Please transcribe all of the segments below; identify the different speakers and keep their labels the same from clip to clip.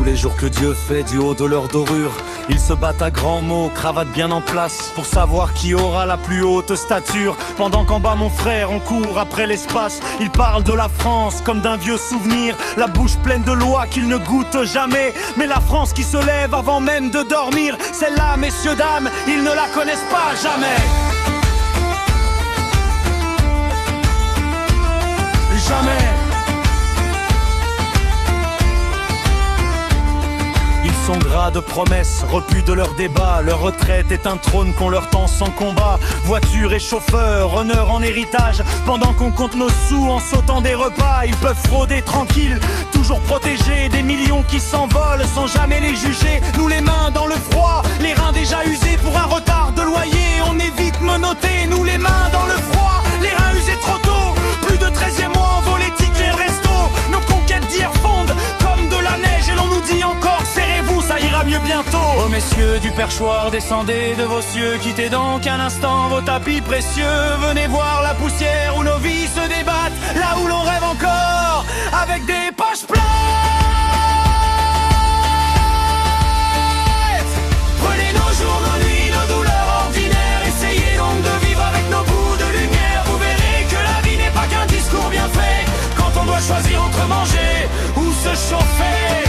Speaker 1: les jours que Dieu fait du haut de leur dorure. Ils se battent à grands mots, cravate bien en place, pour savoir qui aura la plus haute stature. Pendant qu'en bas mon frère, on court après l'espace. Ils parlent de la France comme d'un vieux souvenir, la bouche pleine de lois qu'ils ne goûtent jamais. Mais la France qui se lève avant même de dormir, celle-là, messieurs, dames, ils ne la connaissent pas jamais. Jamais. Ils sont gras de promesses, repus de leur débat. Leur retraite est un trône qu'on leur tend sans combat. Voiture et chauffeur, honneur en héritage. Pendant qu'on compte nos sous en sautant des repas, ils peuvent frauder tranquilles, toujours protégés. Des millions qui s'envolent sans jamais les juger. Nous les mains dans le froid, les reins déjà usés pour un retard de loyer. On est vite menottés, nous les mains dans le froid, les reins usés trop tôt. Plus de 13e mois, on vaut les tickets resto. Nos conquêtes d'hier fondent comme de la neige. Et l'on nous dit encore, serrez-vous, ça ira mieux bientôt. Oh messieurs du perchoir, descendez de vos cieux. Quittez donc un instant vos tapis précieux. Venez voir la poussière où nos vies se débattent, là où l'on rêve encore, avec des poches pleines. Prenez nos jours, nos nuits, nos douleurs ordinaires. Essayez donc de vivre avec nos bouts de lumière. Vous verrez que la vie n'est pas qu'un discours bien fait, quand on doit choisir entre manger ou se chauffer.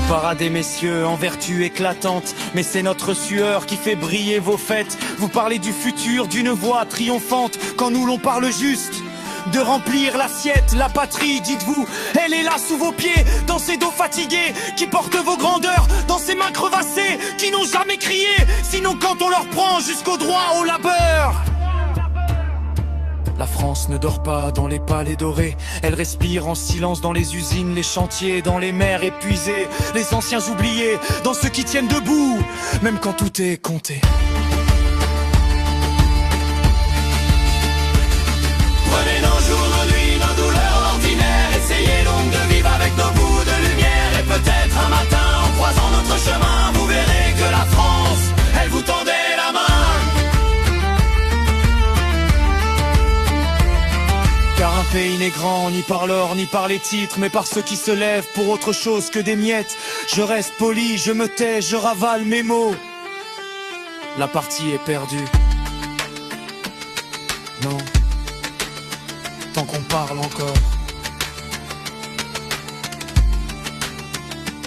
Speaker 1: Paradez messieurs en vertu éclatante, mais c'est notre sueur qui fait briller vos fêtes. Vous parlez du futur d'une voix triomphante, quand nous l'on parle juste de remplir l'assiette. La patrie, dites-vous, elle est là sous vos pieds, dans ces dos fatigués qui portent vos grandeurs, dans ces mains crevassées qui n'ont jamais crié, sinon quand on leur prend jusqu'au droit au labeur. La France ne dort pas dans les palais dorés, elle respire en silence dans les usines, les chantiers, dans les mers épuisées, les anciens oubliés, dans ceux qui tiennent debout, même quand tout est compté.
Speaker 2: Prenez nos jours, nos nuits, nos douleurs ordinaires. Essayez donc de vivre avec nos bouts de lumière. Et peut-être un matin, en croisant notre chemin, vous verrez que la France, elle vous tendait la main.
Speaker 1: Car un pays n'est grand ni par l'or ni par les titres, mais par ceux qui se lèvent pour autre chose que des miettes. Je reste poli, je me tais, je ravale mes mots. La partie est perdue. Non, tant qu'on parle encore,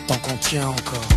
Speaker 1: tant qu'on tient encore.